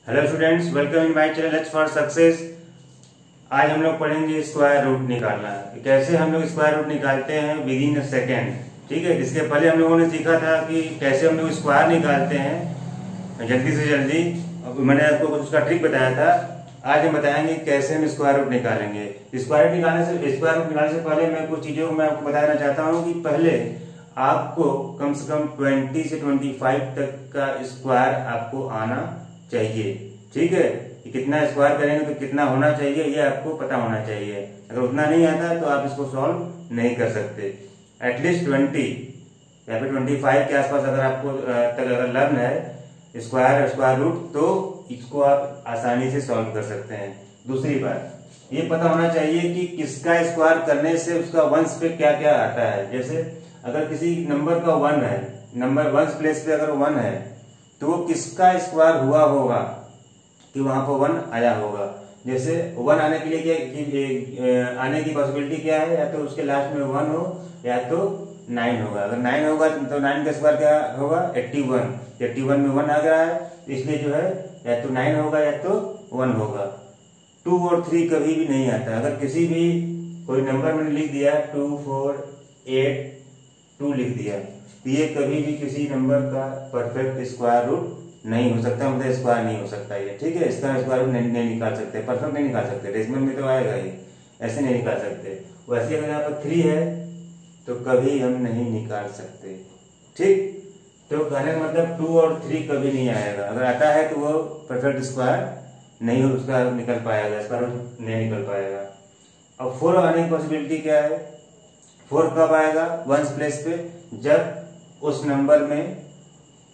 Hello students, welcome in my channel H for success. आज हम लोग पढ़ेंगे स्क्वायर रूट निकालना। कैसे हम लोग स्क्वायर रूट निकालते हैं विद इन अ सेकेंड। ठीक है, इसके पहले हम लोगों ने सीखा था कि कैसे हम लोग स्क्वायर निकालते हैं जल्दी से जल्दी। मैंने आपको कुछ उसका ट्रिक बताया था। आज हम बताएंगे कैसे हम स्क्वायर रूट निकालेंगे। स्क्वायर रूट निकालने से पहले मैं कुछ चीजों को मैं आपको बताना चाहता हूँ कि पहले आपको कम से कम 20 से 25 तक का स्क्वायर आपको आना चाहिए। ठीक है, कि कितना स्क्वायर करेंगे तो कितना होना चाहिए ये आपको पता होना चाहिए। अगर उतना नहीं आता तो आप इसको सॉल्व नहीं कर सकते। एटलीस्ट 20 या फिर 25 के आसपास अगर आपको अगर लर्न है स्क्वायर रूट तो इसको आप आसानी से सॉल्व कर सकते हैं। दूसरी बात ये पता होना चाहिए कि किसका स्क्वायर करने से उसका वंश पे क्या क्या आता है। जैसे अगर किसी नंबर का 1 है, नंबर वंश प्लेस पे अगर 1 है तो वो किसका स्क्वायर हुआ होगा कि वहां पर 1 आया होगा। जैसे 1 आने के लिए आने की पॉसिबिलिटी क्या है, या तो उसके लास्ट में 1 हो या तो 9 होगा। अगर 9 होगा तो 9 का स्क्वायर क्या होगा 81। 81 में 1 आ गया है, इसलिए जो है या तो 9 होगा या तो 1 होगा। 2 और 3 कभी भी नहीं आता। अगर किसी भी कोई नंबर मैंने लिख दिया 2 4 8 2 लिख दिया तो ये कभी भी किसी नंबर का परफेक्ट स्क्वायर रूट नहीं हो सकता, मतलब स्क्वायर नहीं हो सकता ये। ठीक है, इसका स्क्वायर रूट नहीं निकाल सकते, परफेक्ट नहीं निकाल सकते। डेसिमल में तो आएगा ही, ऐसे नहीं निकाल सकते। वैसे अगर यहाँ पर 3 है तो कभी हम नहीं निकाल सकते। ठीक, तो कहने का मतलब 2 और 3 कभी नहीं आएगा। अगर आता है तो वो परफेक्ट स्क्वायर नहीं उसका निकल पाएगा, स्क्वायर रूट नहीं निकल पाएगा। अब 4 आने की पॉसिबिलिटी क्या है। 4 कब आएगा वंस प्लेस पे, जब उस नंबर में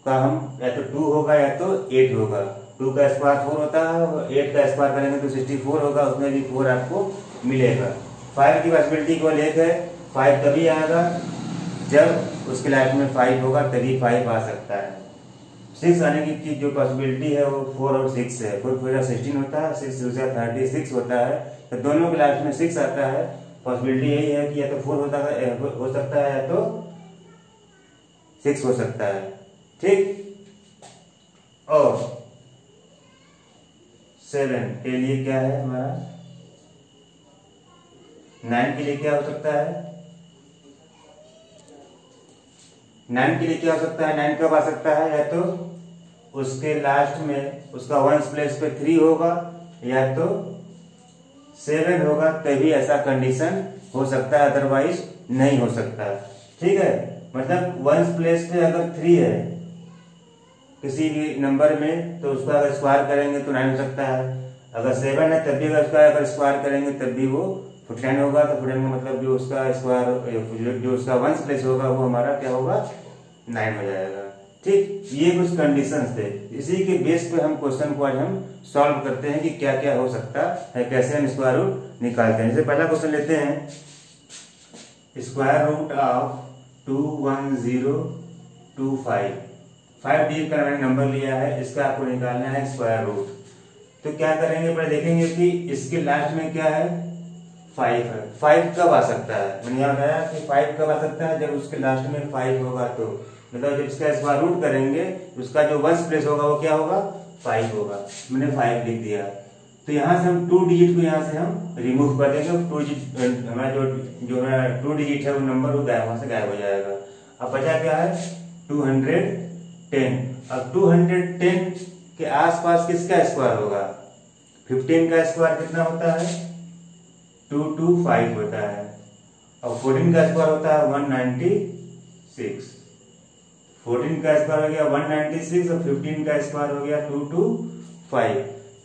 का हम या तो 2 होगा या तो 8 होगा। 2 का स्क्वायर 4 होता है और 8 का स्क्वायर करेंगे तो 64 होगा, उसमें भी 4 आपको मिलेगा। 5 की पॉसिबिलिटी केवल एक है, 5 तभी आएगा जब उसके लाइफ में 5 होगा, तभी 5 आ सकता है। 6 आने की जो पॉसिबिलिटी है वो 4 और 6 है। 4 4 16 होता है, 6 36 होता है, तो दोनों के लाइफ में 6 आता है। पॉसिबिलिटी यही है कि या तो 4 हो सकता है या तो 6 हो सकता है। ठीक, और 7 के लिए क्या है हमारा, 9 के लिए क्या हो सकता है, 9 के लिए क्या हो सकता है, 9 कब आ सकता है, या तो उसके लास्ट में उसका वंस प्लेस पे 3 होगा या तो 7 होगा, तभी ऐसा कंडीशन हो सकता है, अदरवाइज नहीं हो सकता। ठीक है, मतलब वंस प्लेस पे अगर 3 है किसी भी नंबर में तो उसका अगर स्क्वायर करेंगे तो 9 हो सकता है। अगर 7 है तब भी अगर स्क्वायर करेंगे तब भी वो 49 होगा। तो 49 का मतलब जो उसका स्क्वायर जो उसका वंस प्लेस होगा वो हमारा क्या होगा 9 हो जाएगा। ठीक, ये कुछ कंडीशंस थे, इसी के बेस पे हम क्वेश्चन को आज हम सॉल्व करते हैं कि क्या क्या हो सकता है, कैसे हम स्क्वायर रूट निकालते हैं। जैसे पहला क्वेश्चन लेते हैं, स्क्वायर रूट ऑफ 21025। 5 डिजिट का मैंने नंबर लिया है, इसका आपको निकालना है स्क्वायर रूट। तो क्या करेंगे, पहले देखेंगे कि इसके लास्ट में क्या है 5 है। 5 कब आ सकता है, मैंने यहाँ बताया कि 5 कब आ सकता है, जब उसके लास्ट में 5 होगा। तो मतलब जब इसका स्क्वायर रूट करेंगे उसका जो वंस प्लेस होगा वो क्या होगा 5 होगा। मैंने 5 लिख दिया। तो यहाँ से हम 2 डिजिट को यहाँ से हम रिमूव कर देंगे। 2 डिजिट हमारा जो है 2 डिजिट है वो नंबर वो वहां से गायब हो जाएगा। अब बचा क्या है 210। अब 210 के आसपास किसका स्क्वायर होगा, 15 का स्क्वायर कितना होता है 225 होता है, और 14 का स्क्वायर होता है 196। 14 का स्क्वायर हो गया 196 और 15 का स्क्वायर हो गया 225।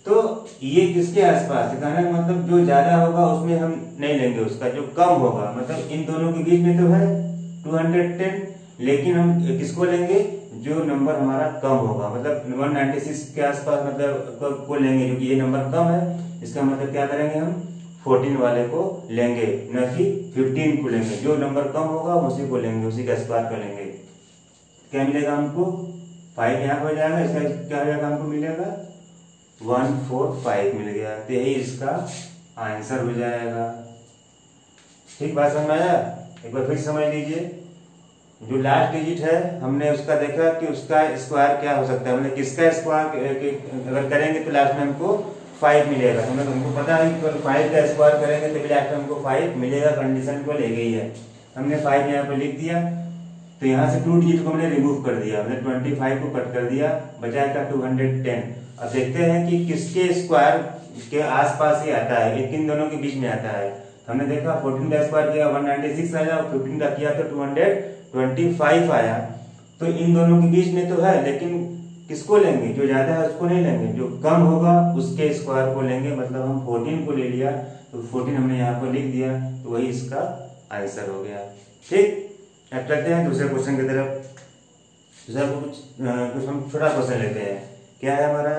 तो ये किसके आसपास है, कहने का मतलब जो ज्यादा होगा उसमें हम नहीं लेंगे, उसका जो कम होगा, मतलब इन दोनों के बीच में तो है 210, लेकिन हम किसको लेंगे जो नंबर हमारा कम होगा, मतलब 196 के आसपास मतलब को लेंगे, जो कि ये नंबर कम है। इसका मतलब क्या करेंगे हम 14 वाले को लेंगे, न कि 15 को लेंगे। जो नंबर कम होगा उसी को लेंगे, उसी का स्क्वायर कर लेंगे। क्या मिलेगा हमको 5 यहाँ हो जाएगा, इसका क्या हो जाएगा हमको मिलेगा 145 मिल गया। तो यही इसका आंसर हो जाएगा। ठीक बात समझ आया, एक बार फिर समझ लीजिए। जो लास्ट डिजिट है हमने उसका देखा कि उसका स्क्वायर क्या हो सकता है, मतलब किसका स्क्वायर अगर करेंगे तो लास्ट में हमको 5 मिलेगा। तो हमको पता है कि 5 का स्क्वायर करेंगे तो लास्ट में हमको 5 मिलेगा, कंडीशन को ले गई है। हमने 5 यहाँ पर लिख दिया, तो यहाँ से 2 डिजिट को हमने रिमूव कर दिया, हमने 25 को कट कर दिया, बचाएगा 210। अब देखते हैं कि किसके स्क्वायर के आसपास ही आता है, ये किन दोनों के बीच में आता है। हमने देखा 14 का स्क्वायर किया 196 आया और 15 का किया तो 225 आया। तो इन दोनों के बीच में तो है, लेकिन किसको लेंगे, जो ज्यादा है उसको नहीं लेंगे, जो कम होगा उसके स्क्वायर को लेंगे। मतलब हम 14 को ले लिया, तो 14 हमने यहाँ पर लिख दिया, तो वही इसका आंसर हो गया। ठीक, अब चलते हैं दूसरे क्वेश्चन की तरफ। दूसरा कुछ हम छोटा क्वेश्चन लेते हैं। क्या है हमारा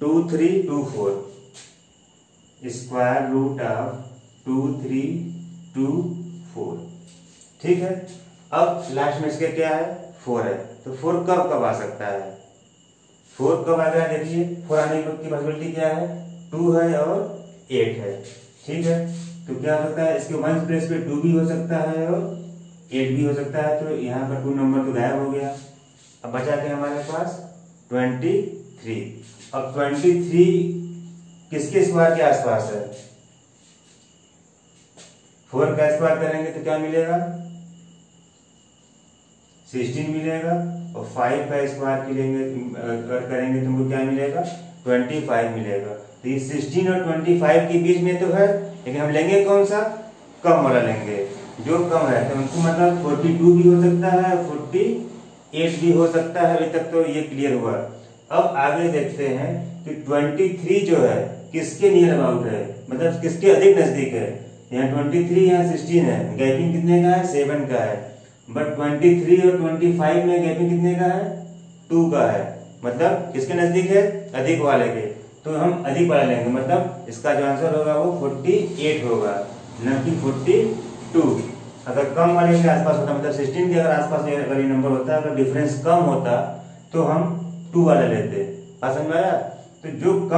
2324 स्क्वायर रूट ऑफ 2324। ठीक है, अब लास्ट में इसके क्या है 4 है, तो 4 कब कब आ सकता है, 4 कब आ गया देखिए। 4 आने की पॉसिबिलिटी क्या है, 2 है और 8 है। ठीक है, तो क्या हो सकता है, इसके 1 प्लेस पे 2 भी हो सकता है और 8 भी हो सकता है। तो यहाँ पर 2 नंबर तो गायब हो गया। अब बचा क्या हमारे पास 23। अब 23 किसके स्क्वायर के आसपास है, 4 का स्क्वायर करेंगे तो क्या मिलेगा 16 मिलेगा, और 5 का स्क्वायर करेंगे तो हमको क्या मिलेगा 25 मिलेगा। तो ये 16 और 25 के बीच में तो है, लेकिन हम लेंगे कौन सा, कम वाला लेंगे, जो कम है। तो हमको मतलब 42 भी हो सकता है, 48 भी हो सकता है। अभी तक तो ये क्लियर हुआ। अब आगे देखते हैं कि 23 जो है किसके नियर अबाउट है, मतलब किसके अधिक नजदीक है। यहाँ 23 यहाँ 16 है, गैपिंग कितने का है 7 का है। बट 23 और 25 में गैपिंग कितने का है 2 का है, मतलब किसके नजदीक है अधिक वाले के। तो हम अधिक वाला लेंगे, मतलब इसका जो आंसर होगा वो 48 होगा, न कि 42। अगर कम वाले के आसपास होता, मतलब 16 के अगर आसपास अगर ये नंबर होता, अगर डिफरेंस कम होता तो हम 2 वाला लेते। समझ में आया। तो जो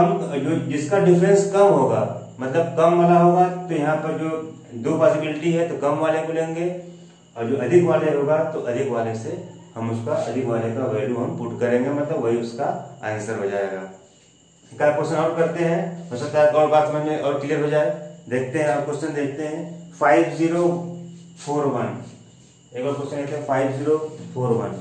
जिसका डिफरेंस कम होगा, मतलब कम वाला होगा, तो यहाँ पर जो 2 पॉसिबिलिटी है तो कम वाले को लेंगे, और जो अधिक वाले होगा तो अधिक वाले से हम उसका अधिक वाले का वैल्यू हम पुट करेंगे, मतलब वही उसका आंसर हो जाएगा। एक क्वेश्चन और करते हैं, हो सकता है और बात समझ में और क्लियर हो जाए। देखते हैं और क्वेश्चन देखते हैं 5041। एक और क्वेश्चन लेते हैं 5041।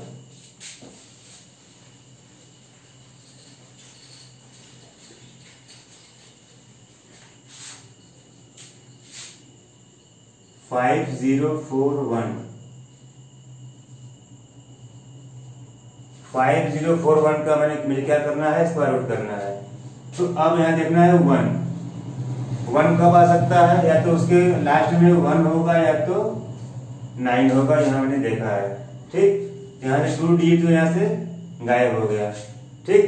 फाइव जीरो फोर वन का मुझे क्या करना है, स्क्वायर रूट करना है। तो अब यहाँ देखना है 1 कब आ सकता है, या तो उसके लास्ट में 1 होगा या तो 9 होगा, यहाँ मैंने देखा है। ठीक, यहाँ से 2 डिजिट यहाँ से गायब हो गया। ठीक,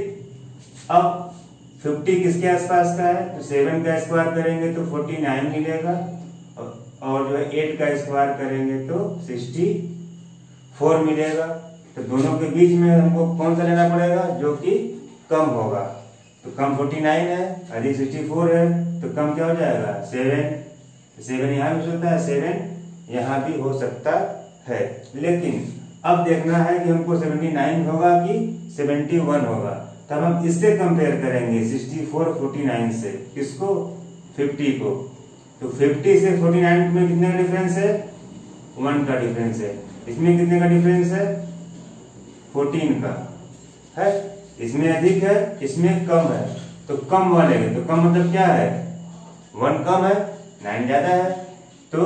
अब 50 किसके आसपास का है, तो 7 का स्क्वायर करेंगे तो 49 मिलेगा, और जो है 8 का स्क्वायर करेंगे तो 64 मिलेगा। तो दोनों के बीच में हमको कौन सा लेना पड़ेगा, जो कि कम होगा। तो कम 49 है, अधिक 64 है, तो कम क्या हो जाएगा 7 यहाँ भी हो सकता है, 7 यहाँ भी हो सकता है। लेकिन अब देखना है कि हमको 79 होगा कि 71 होगा। तब हम इससे कंपेयर करेंगे 64 49 से, किसको 50 को। तो 50 से 49 में कितने का डिफरेंस है 1 का डिफरेंस है। इसमें कितने का डिफरेंस है 14 का है। इसमें अधिक है, इसमें कम है, तो कम वाले तो कम मतलब क्या है 1 कम है 9 ज्यादा है। तो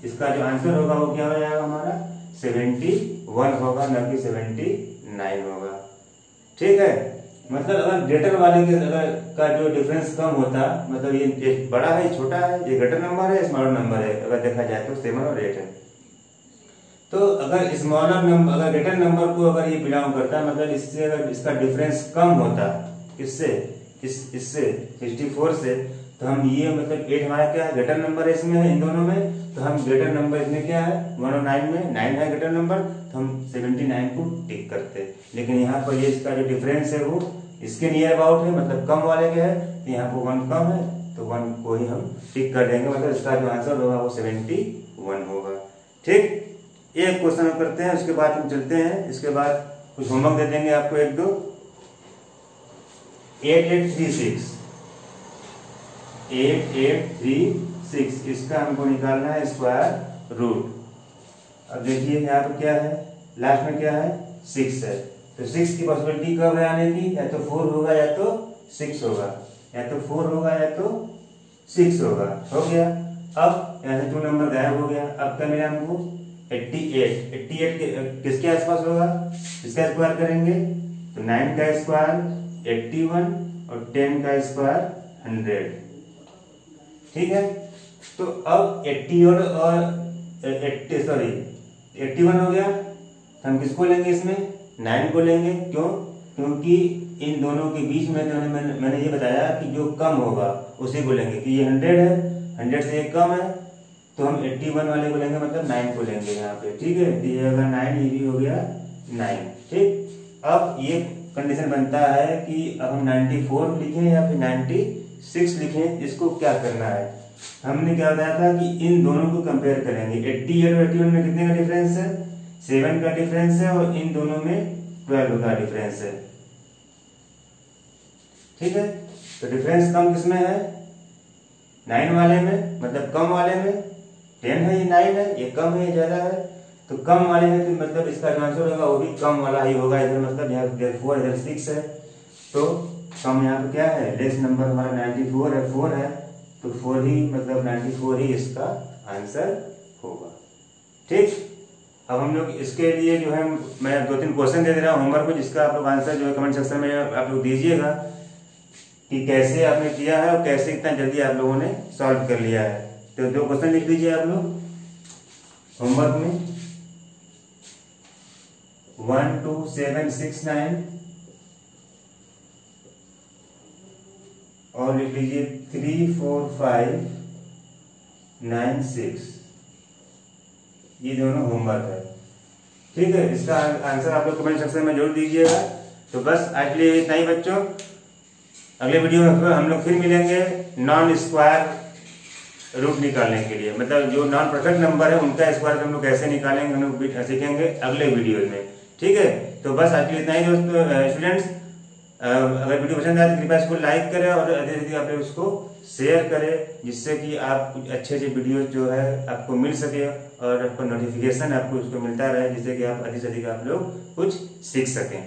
इसका जो आंसर होगा वो क्या हो जाएगा हमारा 71 होगा, न कि 79 होगा। ठीक है, मतलब अगर ग्रेटर वाले के अगर का जो डिफरेंस कम होता, मतलब ये बड़ा है छोटा है, ये ग्रेटर नंबर है स्मॉलर नंबर है, अगर देखा जाए तो 7 और 8 है। तो अगर स्मॉलर नंबर अगर ग्रेटर नंबर को अगर ये बिलोंग करता, मतलब इससे अगर इसका डिफरेंस कम होता, इससे इससे 64 से, तो हम ये मतलब 8 हमारा क्या है ग्रेटर नंबर है इसमें इन दोनों में, तो हम ग्रेटर नंबर इसमें क्या है 1 और 9 में 9 है ग्रेटर नंबर, तो हम 79 को टिक करते। लेकिन यहाँ पर ये इसका जो डिफरेंस है वो इसके नियर अबाउट है, मतलब कम वाले के है, तो यहाँ पर 1 कम है तो 1 को ही हम टिक कर देंगे, मतलब इसका जो आंसर होगा वो 71 होगा। ठीक, एक क्वेश्चन हम करते हैं, उसके बाद हम चलते हैं। इसके बाद कुछ होमवर्क दे देंगे आपको एक दो। 8836 इसका हमको निकालना है स्क्वायर रूट। अब देखिए यहाँ पर क्या है, लास्ट में क्या है 6 है, तो 6 की पॉसिबिलिटी कब है आने की, या तो 4 होगा या तो 6 होगा, या तो 4 होगा या तो 6 होगा। हो गया। अब यहाँ से 2 नंबर गायब हो गया। अब क्या मिला हमको 88 किसके आसपास होगा, इसका स्क्वायर करेंगे तो 9 का स्क्वायर 81 और 10 का स्क्वायर 100। ठीक है, तो अब 80 और 81 हो गया, तो हम किसको लेंगे इसमें 9 को लेंगे। क्यों, क्योंकि इन दोनों के बीच में तो मैंने ये बताया कि जो कम होगा उसी को लेंगे, कि ये 100 है, 100 से एक कम है, तो हम 81 वाले को लेंगे, मतलब 9 को लेंगे यहाँ पे। ठीक है, तो ये अगर 9, ये भी हो गया 9। ठीक, अब ये कंडीशन बनता है कि अब हम 94 लिखें या फिर 96 लिखें। इसको क्या करना है, हमने क्या बताया था कि इन दोनों को कंपेयर करेंगे। 88 और 81 में कितने का डिफरेंस है, 7 का डिफरेंस है, और इन दोनों में 12 का डिफरेंस है। ठीक है, तो डिफरेंस कम किसमें है, 9 वाले में, मतलब कम वाले में। 10 है, ये 9 है, ये कम है, ये ज्यादा है, तो कम वाले में तो मतलब इसका जो आंसर होगा वो भी कम वाला ही होगा। इधर मतलब यहाँ 4 इधर 6 है, तो कम यहाँ पे क्या है, लेस नंबर हमारा 94 है, 4 है, तो 4 ही मतलब 94 ही इसका आंसर होगा। ठीक, अब हम लोग इसके लिए जो है मैं 2-3 क्वेश्चन दे रहा हूँ होमवर्क में, जिसका आप लोग आंसर जो है कमेंट सेक्शन में आप लोग दीजिएगा कि कैसे आपने किया है और कैसे इतना जल्दी आप लोगों ने सॉल्व कर लिया है। तो 2 क्वेश्चन लिख लीजिए आप लोग होमवर्क में। 1 2 7 6 9 और लिख लीजिए 3 4 5 9 6। ये दोनों होमवर्क है। ठीक है, इसका आंसर आप लोग कमेंट सेक्शन में जरूर दीजिएगा। तो बस आज के लिए इतना ही बच्चों, अगले वीडियो में हम लोग फिर मिलेंगे नॉन स्क्वायर रूट निकालने के लिए, मतलब जो नॉन परफेक्ट नंबर है उनका स्क्वायर हम लोग कैसे निकालेंगे हम लोग सीखेंगे अगले वीडियो में। ठीक है, तो बस आज के लिए इतना ही दोस्तों स्टूडेंट्स। अगर वीडियो पसंद आए तो कृपया इसको लाइक करें और अधिक से अधिक आप लोग उसको शेयर करें, जिससे कि आप कुछ अच्छे वीडियो जो है आपको मिल सके और आपको नोटिफिकेशन आपको उसको मिलता रहे, जिससे कि आप अधिक से अधिक आप लोग कुछ सीख सकें।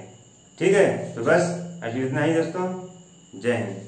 ठीक है, तो बस आज के लिए इतना ही दोस्तों, जय हिंद।